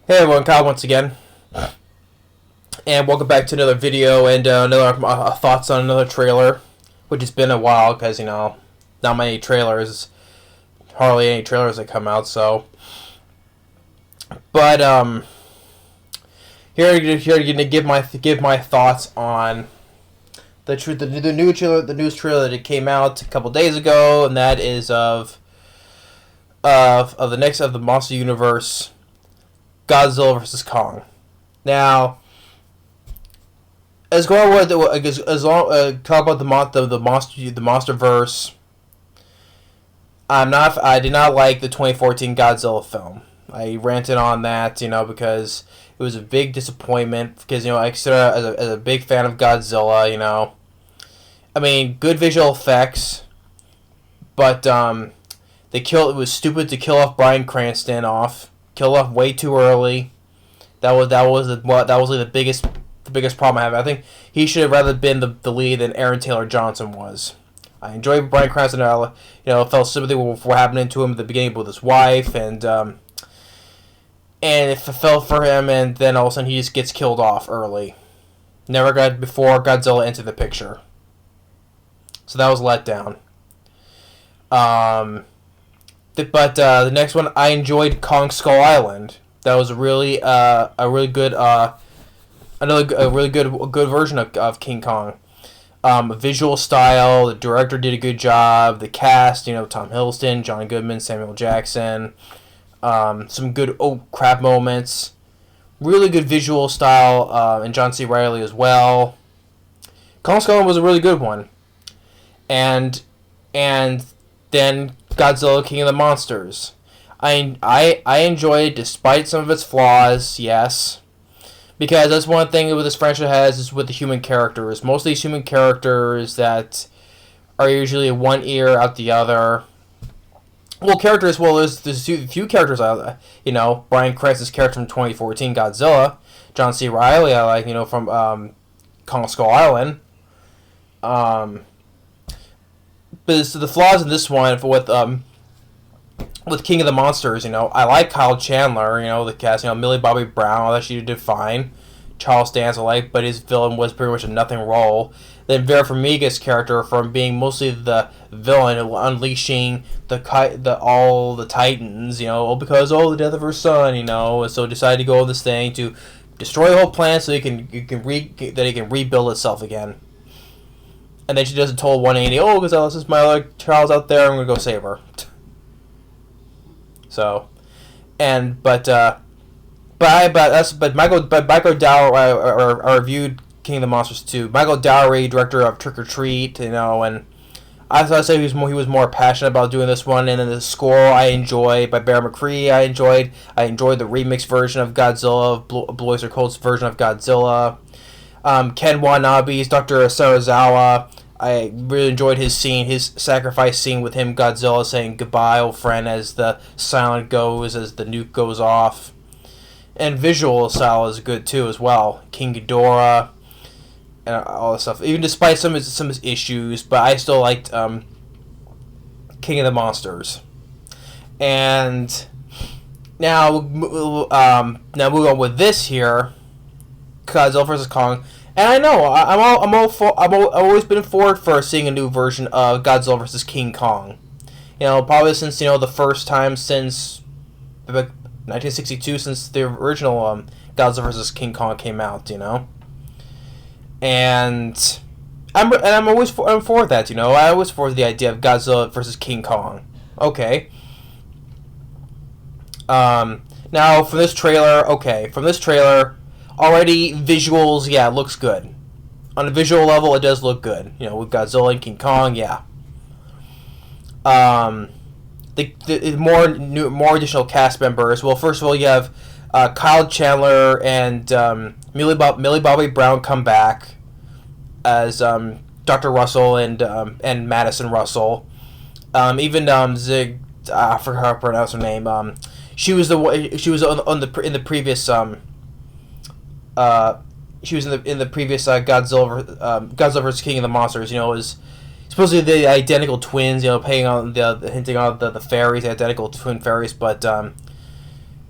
Hey everyone, Kyle once again, and welcome back to another video and another thoughts on another trailer, which has been a while because not many trailers, hardly any trailers that come out. So, but here to give my thoughts on the news trailer that came out a couple days ago, and that is of the next of the Monster Universe, Godzilla versus Kong. Now, as going with as long talk about the monster verse. I did not like the 2014 Godzilla film. I ranted on that, because it was a big disappointment. Because I consider as a big fan of Godzilla. I mean, good visual effects, but it was stupid to kill off Bryan Cranston off. Killed off way too early. That was like the biggest problem I have. I think he should have rather been the lead than Aaron Taylor Johnson was. I enjoyed Bryan Cranston. Felt sympathy for what happened to him at the beginning with his wife, and it felt for him, and then all of a sudden he just gets killed off early. Never got before Godzilla entered the picture, so that was a letdown. But the next one, I enjoyed Kong Skull Island. That was really a really good good version of King Kong. Visual style, the director did a good job. The cast, Tom Hiddleston, John Goodman, Samuel Jackson. Some good crap moments. Really good visual style, and John C. Reilly as well. Kong Skull Island was a really good one, and then Godzilla King of the Monsters. I enjoyed it despite some of its flaws, yes. Because that's one thing with this franchise has is with the human characters. Most of these human characters that are usually one ear out the other. There's a few characters I like. Bryan Cranston's character from 2014 Godzilla. John C. Reilly I like, from Kong Skull Island. But the flaws in this one with King of the Monsters, I like Kyle Chandler, the cast, Millie Bobby Brown, I thought she did fine. Charles Dance I like, but his villain was pretty much a nothing role. Then Vera Farmiga's character, from being mostly the villain, unleashing all the Titans, because the death of her son, and so decided to go on this thing to destroy the whole planet so he can rebuild itself again. And then she does a total 180. Because this is my other child's out there. I'm gonna go save her. So, but Michael Dower, I reviewed King of the Monsters 2. Michael Dowery, director of Trick or Treat, and I thought he was more passionate about doing this one. And then the score I enjoyed by Bear McCree. I enjoyed the remix version of Godzilla, Blue Oyster Cult's version of Godzilla. Ken Watanabe's Dr. Sarazawa. I really enjoyed his sacrifice scene with him, Godzilla, saying goodbye, old friend, as the silent goes, as the nuke goes off. And visual style is good too, as well. King Ghidorah, and all this stuff. Even despite some of his issues, but I still liked King of the Monsters. And now moving on with this here, Godzilla vs. Kong. And I know I've always been forward for seeing a new version of Godzilla vs. King Kong. Probably since the first time since 1962, since the original Godzilla vs. King Kong came out. And I'm always for that. I always for the idea of Godzilla vs. King Kong. Okay. Now from this trailer, already, visuals, yeah, it looks good. On a visual level, it does look good. With Godzilla and King Kong, yeah. The more additional cast members. Well, first of all, you have Kyle Chandler and Millie Bobby Brown come back as Dr. Russell and Madison Russell. Even Zig, I forgot how to pronounce her name. She was in the previous Godzilla vs. King of the Monsters. It was supposedly the identical twins. Hinting on the fairies, the identical twin fairies. But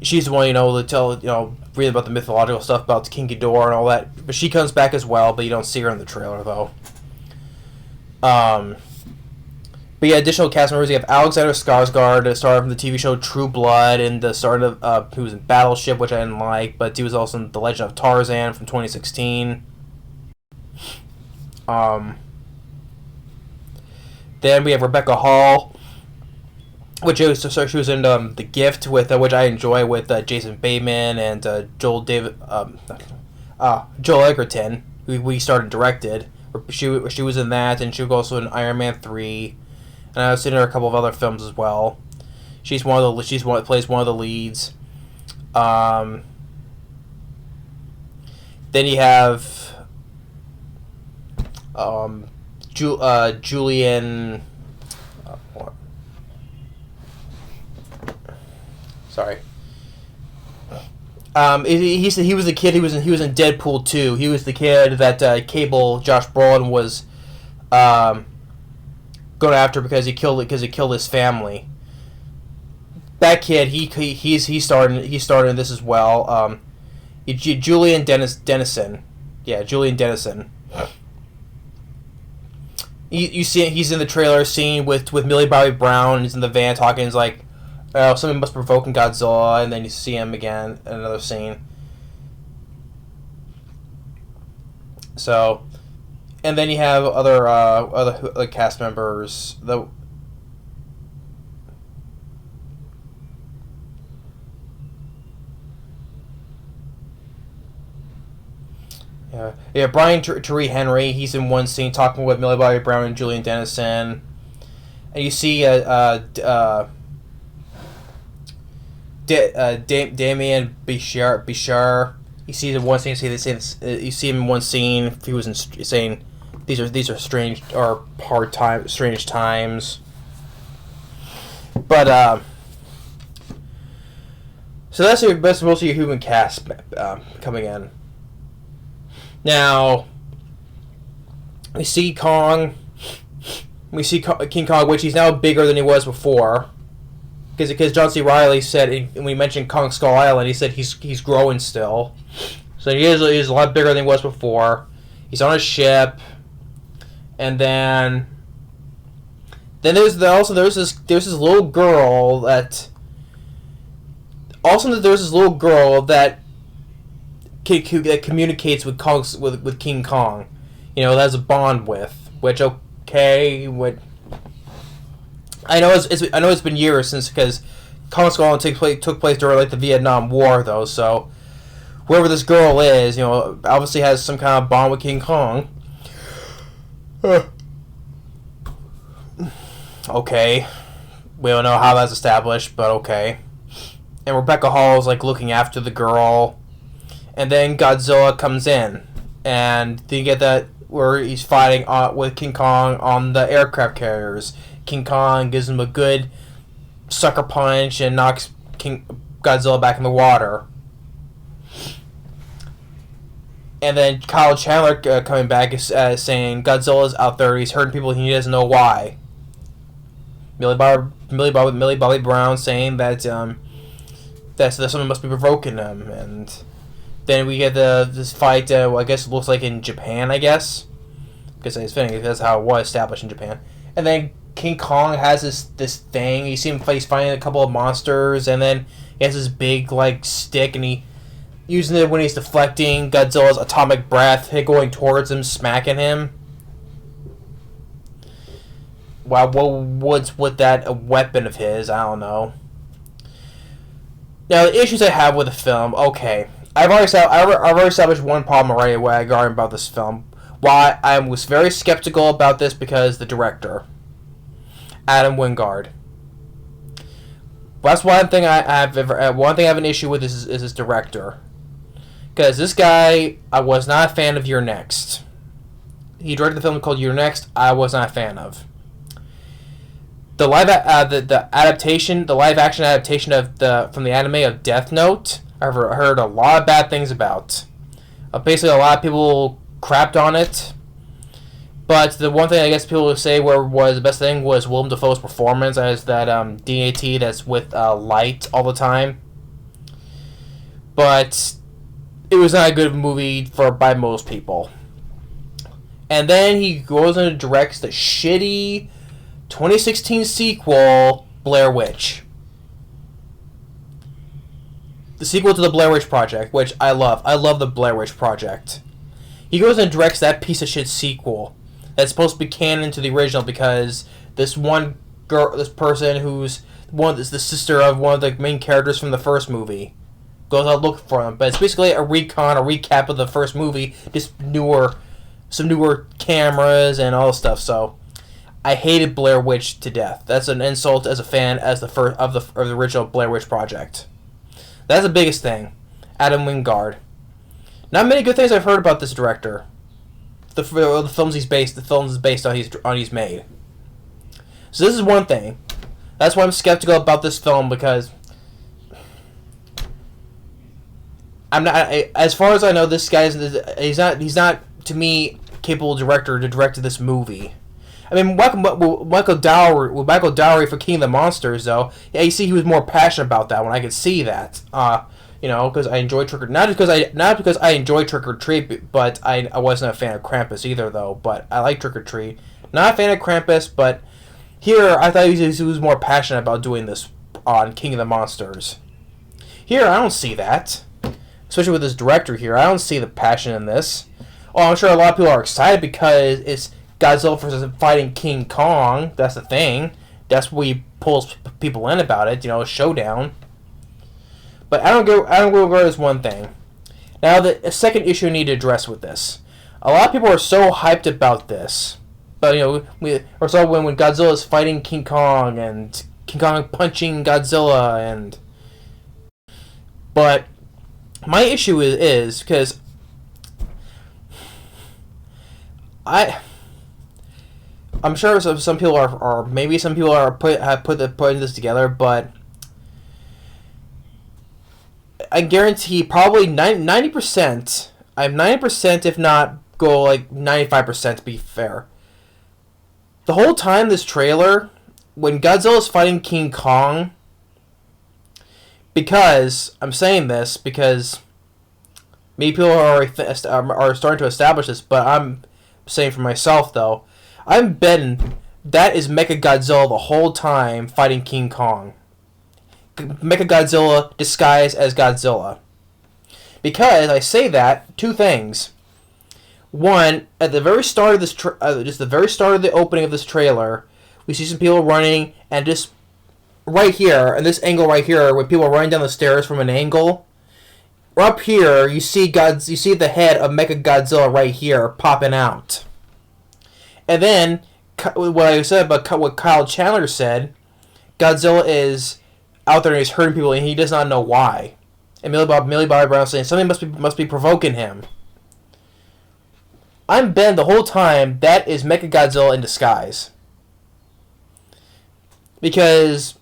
she's the one, to tell, read about the mythological stuff about King Ghidorah and all that. But she comes back as well, but you don't see her in the trailer, though. But yeah, additional cast members, you have Alexander Skarsgård, the star from the TV show True Blood, and the star of, who was in Battleship, which I didn't like, but he was also in The Legend of Tarzan from 2016. Then we have Rebecca Hall, she was in The Gift, with which I enjoy, with Jason Bateman and Joel Egerton, who we started directed. She was in that, and she was also in Iron Man 3. And I've seen her in a couple of other films as well. Plays one of the leads. Then you have Julian. Sorry. He was the kid. He was in Deadpool 2. He was the kid that Cable Josh Brolin was going after because he killed his family. That kid, he starred in this as well. Julian Dennison. Yeah, Julian Dennison. You see, he's in the trailer scene with Millie Bobby Brown. He's in the van talking. He's like, "Oh, something must be provoking Godzilla," and then you see him again in another scene. So, and then you have other cast members. Yeah, Brian Tyree Henry. He's in one scene talking with Millie Bobby Brown and Julian Dennison, and you see Damien Bichir. You see in one scene. You see him in one scene. He was saying these are strange or strange times. But so that's mostly your human cast coming in. Now we see Kong. We see King Kong, which he's now bigger than he was before. Because John C. Reilly said, when he mentioned Kong Skull Island, he said he's growing still. So he's a lot bigger than he was before. He's on a ship, and then there's this little girl that communicates with King Kong. That has a bond with, which I know it's been years since, because Kong Skull Island took place during the Vietnam War, though. So whoever this girl is, obviously has some kind of bond with King Kong. Okay, we don't know how that's established, but okay. And Rebecca Hall is looking after the girl, and then Godzilla comes in, and you get that where he's fighting with King Kong on the aircraft carriers. King Kong gives him a good sucker punch and knocks Godzilla back in the water. And then Kyle Chandler coming back is saying Godzilla's out there. He's hurting people. He doesn't know why. Millie Bobby Brown saying that something must be provoking him. And then we get this fight. I guess it looks like in Japan. I guess because he's fitting. That's how it was established in Japan. And then King Kong has this thing. You see him fighting a couple of monsters, and then he has this big stick, and he using it when he's deflecting Godzilla's atomic breath, going towards him, smacking him. Wow, what's with that a weapon of his? I don't know. Now the issues I have with the film. Okay, I've already established one problem already regarding about this film. Why I was very skeptical about this, because the director, Adam Wingard. That's one thing I have an issue with is his director, because this guy, I was not a fan of You're Next. He directed the film called You're Next. I was not a fan of the live action adaptation from the anime of Death Note. I've heard a lot of bad things about. Basically, a lot of people crapped on it. But the one thing I guess people would say was the best thing was Willem Dafoe's performance as that DAT that's with light all the time. but it was not a good movie by most people. And then he goes and directs the shitty 2016 sequel, Blair Witch. The sequel to the Blair Witch Project, which I love. I love the Blair Witch Project. He goes and directs that piece of shit sequel that's supposed to be canon to the original because this one girl, this person who's is the sister of one of the main characters from the first movie, goes out looking for them. But it's basically a recap of the first movie, just some newer cameras and all this stuff. So I hated Blair Witch to death. That's an insult as a fan as the first of the original Blair Witch Project. That's the biggest thing. Adam Wingard. Not many good things I've heard about this director. The films he's based on he's made. So this is one thing. That's why I'm skeptical about this film because I'm not. As far as I know, this guy's he's not to me capable director to direct this movie. I mean, Michael Dowry for King of the Monsters, though. Yeah, you see, he was more passionate about that one. I could see that. Because I enjoy not because I enjoy Trick or Treat, but I wasn't a fan of Krampus either, though. But I like Trick or Treat. Not a fan of Krampus, but here I thought he was more passionate about doing this on King of the Monsters. Here, I don't see that. Especially with this director here, I don't see the passion in this. Oh, I'm sure a lot of people are excited because it's Godzilla versus fighting King Kong. That's the thing. That's what he pulls people in about it. A showdown. But I don't go over this one thing. Now, the second issue I need to address with this. A lot of people are so hyped about this. But, when Godzilla is fighting King Kong and King Kong punching Godzilla But my issue is because I'm sure some people are maybe some people have putting this together, but I guarantee probably 90%. I'm 90%, if not go like 95% to be fair. The whole time this trailer, when Godzilla is fighting King Kong, because I'm saying this because maybe people are starting to establish this, but I'm saying for myself though, I'm betting that is Mechagodzilla the whole time fighting King Kong. Mechagodzilla disguised as Godzilla. Because I say that, two things. One, at the very start of this, just the very start of the opening of this trailer, we see some people running, and just right here, in this angle right here, when people are running down the stairs from an angle, up here you see the head of Mechagodzilla right here popping out. And then, what I said about what Kyle Chandler said, Godzilla is out there and he's hurting people and he does not know why. And Millie Bobby Brown saying something must be provoking him. I'm betting the whole time that is Mechagodzilla in disguise. Because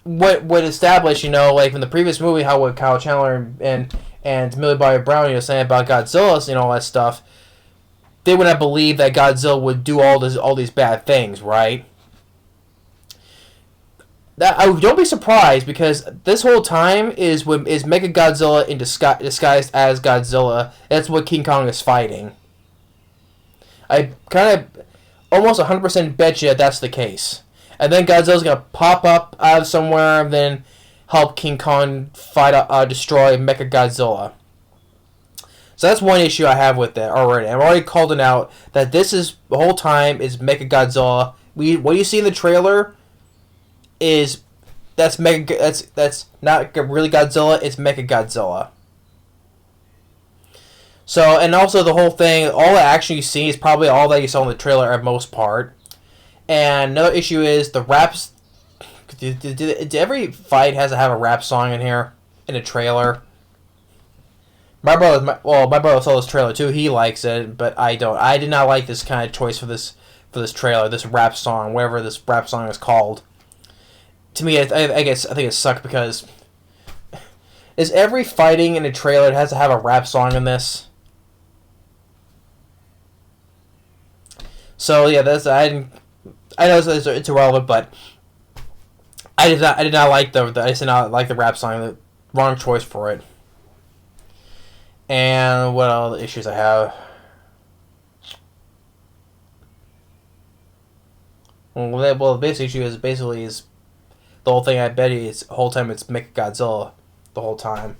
what established, like in the previous movie, how what Kyle Chandler and Millie Bobby Brown, saying about Godzilla, all that stuff, they would not believe that Godzilla would do all these bad things, right? Don't be surprised because this whole time is Mechagodzilla disguised as Godzilla. That's what King Kong is fighting. I kind of almost 100% bet you that's the case. And then Godzilla's gonna pop up out of somewhere and then help King Kong destroy Mechagodzilla. So that's one issue I have with it already. I've already called it out that this is the whole time is Mechagodzilla. What you see in the trailer is that's not really Godzilla. It's Mechagodzilla. So, and also the whole thing, all the action you see is probably all that you saw in the trailer at most part. And another issue is the raps. Did every fight has to have a rap song in here in a trailer? My brother saw this trailer too. He likes it, but I don't. I did not like this kind of choice for this trailer. This rap song, whatever this rap song is called. To me, I think it sucked because is every fighting in a trailer has to have a rap song in this? So yeah, I know it's irrelevant, but I did not like the rap song. The wrong choice for it. And what other issues I have? Well, the basic issue is the whole thing. I bet is the whole time it's Mechagodzilla, the whole time.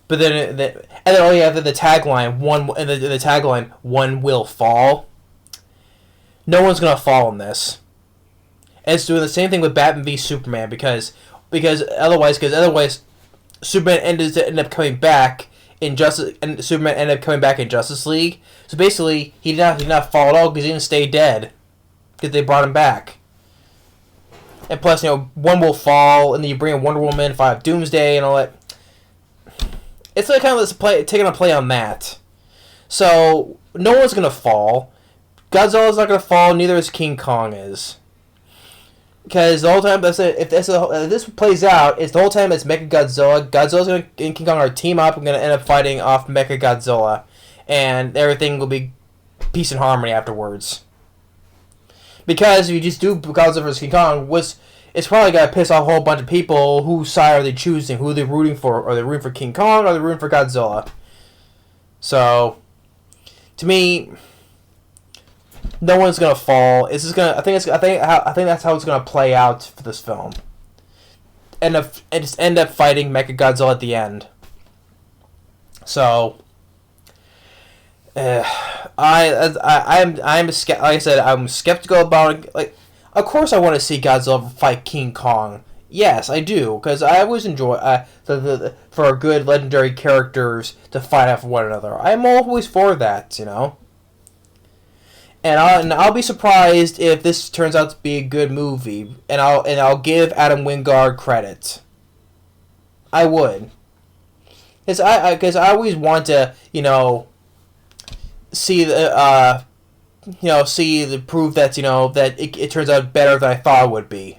But then, oh yeah, the tagline the tagline one will fall. No one's gonna fall in this. And it's doing the same thing with Batman v Superman because otherwise Superman ended up coming back in Superman ended up coming back in Justice League. So basically, he did not fall at all because he didn't stay dead because they brought him back. And plus, one will fall, and then you bring in Wonder Woman, five Doomsday, and all that. It's like kind of taking a play on that. So no one's gonna fall. Godzilla's not gonna fall. Neither is King Kong is. Because the whole time, if this plays out, it's the whole time it's Mechagodzilla. Godzilla's and King Kong are team up and going to end up fighting off Mechagodzilla. And everything will be peace and harmony afterwards. Because if you just do Godzilla vs. King Kong, it's probably going to piss off a whole bunch of people. Whose side are they choosing? Who are they rooting for? Are they rooting for King Kong or are they rooting for Godzilla? So, to me, no one's gonna fall. It's just gonna. I think that's how it's gonna play out for this film. And just end up fighting Mechagodzilla at the end. So, like I said, I'm skeptical about it. Like, of course, I want to see Godzilla fight King Kong. Yes, I do, because I always enjoy for good legendary characters to fight off one another. I'm always for that, And I'll be surprised if this turns out to be a good movie, and I'll give Adam Wingard credit. I would, because I always want to see the proof that that it turns out better than I thought it would be.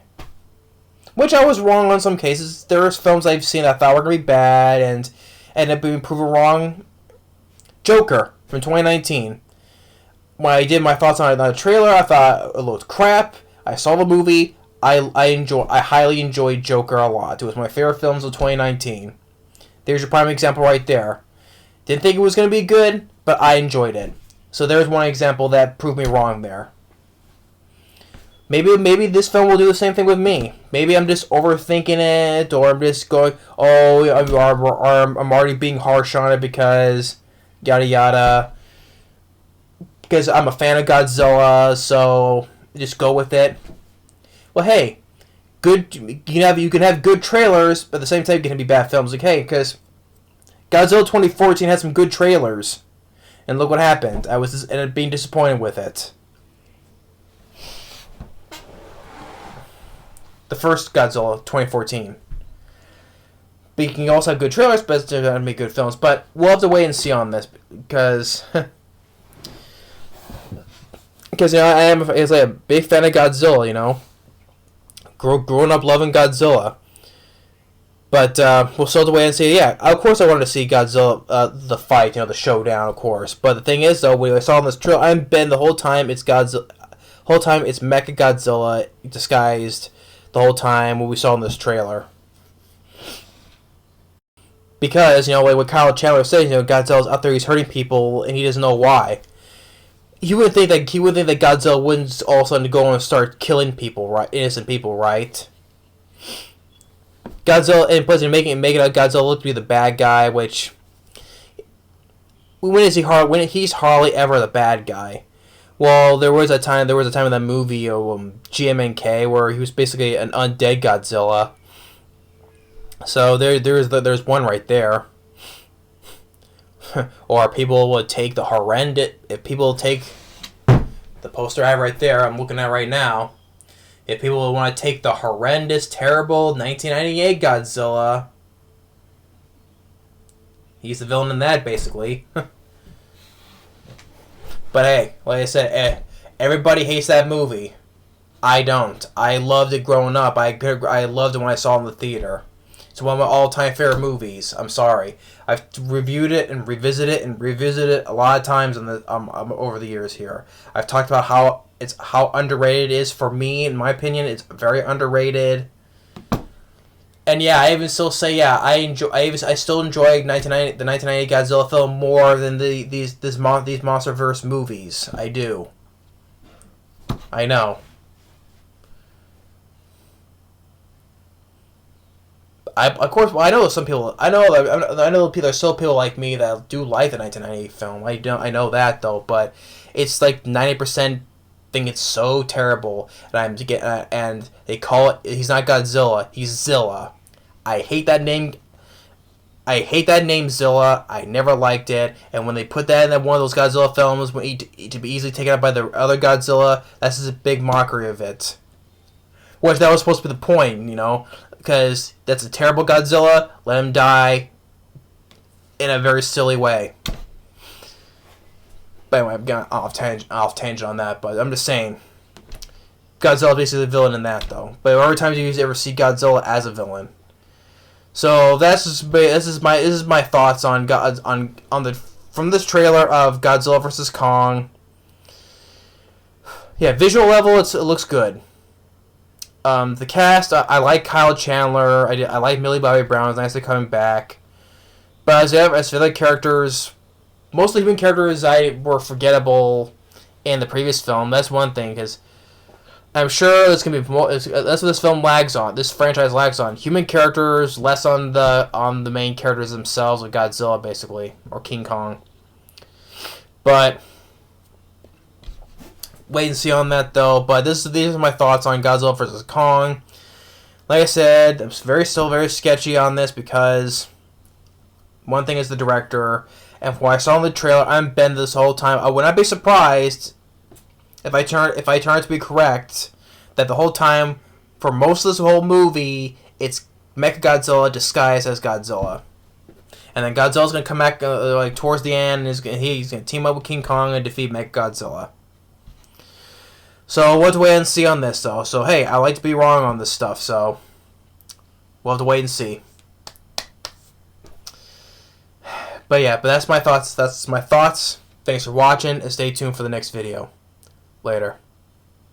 Which I was wrong on some cases. There's films I've seen that I thought were gonna be bad and ended up being proven wrong. Joker from 2019. When I did my thoughts on the trailer, I thought it looked crap. I saw the movie. I highly enjoyed Joker a lot. It was my favorite films of 2019. There's your prime example right there. Didn't think it was going to be good, but I enjoyed it. So there's one example that proved me wrong there. Maybe this film will do the same thing with me. Maybe I'm just overthinking it, or I'm just going, I'm already being harsh on it because yada yada. Because I'm a fan of Godzilla, so just go with it. Well, hey, you can have good trailers, but at the same time, you can be bad films. Like, hey, because Godzilla 2014 had some good trailers, and look what happened. I ended up being disappointed with it. The first Godzilla 2014. But you can also have good trailers, but they're going to be good films. But we'll have to wait and see on this because. Because I am a big fan of Godzilla, growing up loving Godzilla. But we'll still have to wait and see. Yeah, of course I wanted to see Godzilla, the fight, the showdown, of course. But the thing is, though, when I saw in this trailer, I'm Ben the whole time. It's Godzilla, whole time it's Mechagodzilla disguised. The whole time when we saw in this trailer. Because like what Kyle Chandler says, Godzilla's out there, he's hurting people, and he doesn't know why. He wouldn't think that Godzilla wouldn't all of a sudden go and start killing people, right? Innocent people, right? Godzilla, and plus making Godzilla look to be the bad guy, which he's hardly ever the bad guy. Well, there was a time in that movie, GMNK, where he was basically an undead Godzilla. So there's one right there. Or people would take the horrendous. If people take the poster I have right there, I'm looking at right now. If people would want to take the horrendous, terrible 1998 Godzilla, he's the villain in that, basically. But hey, like I said, everybody hates that movie. I don't. I loved it growing up. I loved it when I saw it in the theater. It's one of my all-time favorite movies. I'm sorry. I've reviewed it and revisited it a lot of times over the years here. I've talked about how underrated it is for me. In my opinion, it's very underrated. And yeah, I even still say yeah, I still enjoy the 1998 Godzilla film more than these MonsterVerse movies. I do. I know. Of course, well, I know some people. I know people. There's still people like me that do like the 1998 film. I know that though, but it's like 90% think it's so terrible, and they call it. He's not Godzilla. He's Zilla. I hate that name. I hate that name Zilla. I never liked it. And when they put that in one of those Godzilla films, to be easily taken up by the other Godzilla, that's just a big mockery of it. Which that was supposed to be the point, because that's a terrible Godzilla. Let him die in a very silly way. But anyway, I've gone off tangent on that. But I'm just saying, Godzilla basically the villain in that though. But every time you ever see Godzilla as a villain, so this is my thoughts on from this trailer of Godzilla vs. Kong. Yeah, visual level, it looks good. The cast, I like Kyle Chandler. I like Millie Bobby Brown. It's nice they're coming back. But as for other characters, most of the human characters were forgettable in the previous film. That's one thing, because I'm sure it's gonna be more. That's what this film lags on. This franchise lags on human characters, less on the main characters themselves, like Godzilla, basically, or King Kong. But wait and see on that though. But these are my thoughts on Godzilla vs. Kong. Like I said, I'm still very sketchy on this because one thing is the director, and from what I saw in the trailer, I'm bent this whole time. I would not be surprised if I turn out to be correct that the whole time for most of this whole movie it's Mechagodzilla disguised as Godzilla. And then Godzilla's gonna come back like towards the end, and he's gonna team up with King Kong and defeat Mechagodzilla. So we'll have to wait and see on this, though. So hey, I like to be wrong on this stuff, so we'll have to wait and see. But yeah, that's my thoughts. Thanks for watching, and stay tuned for the next video. Later.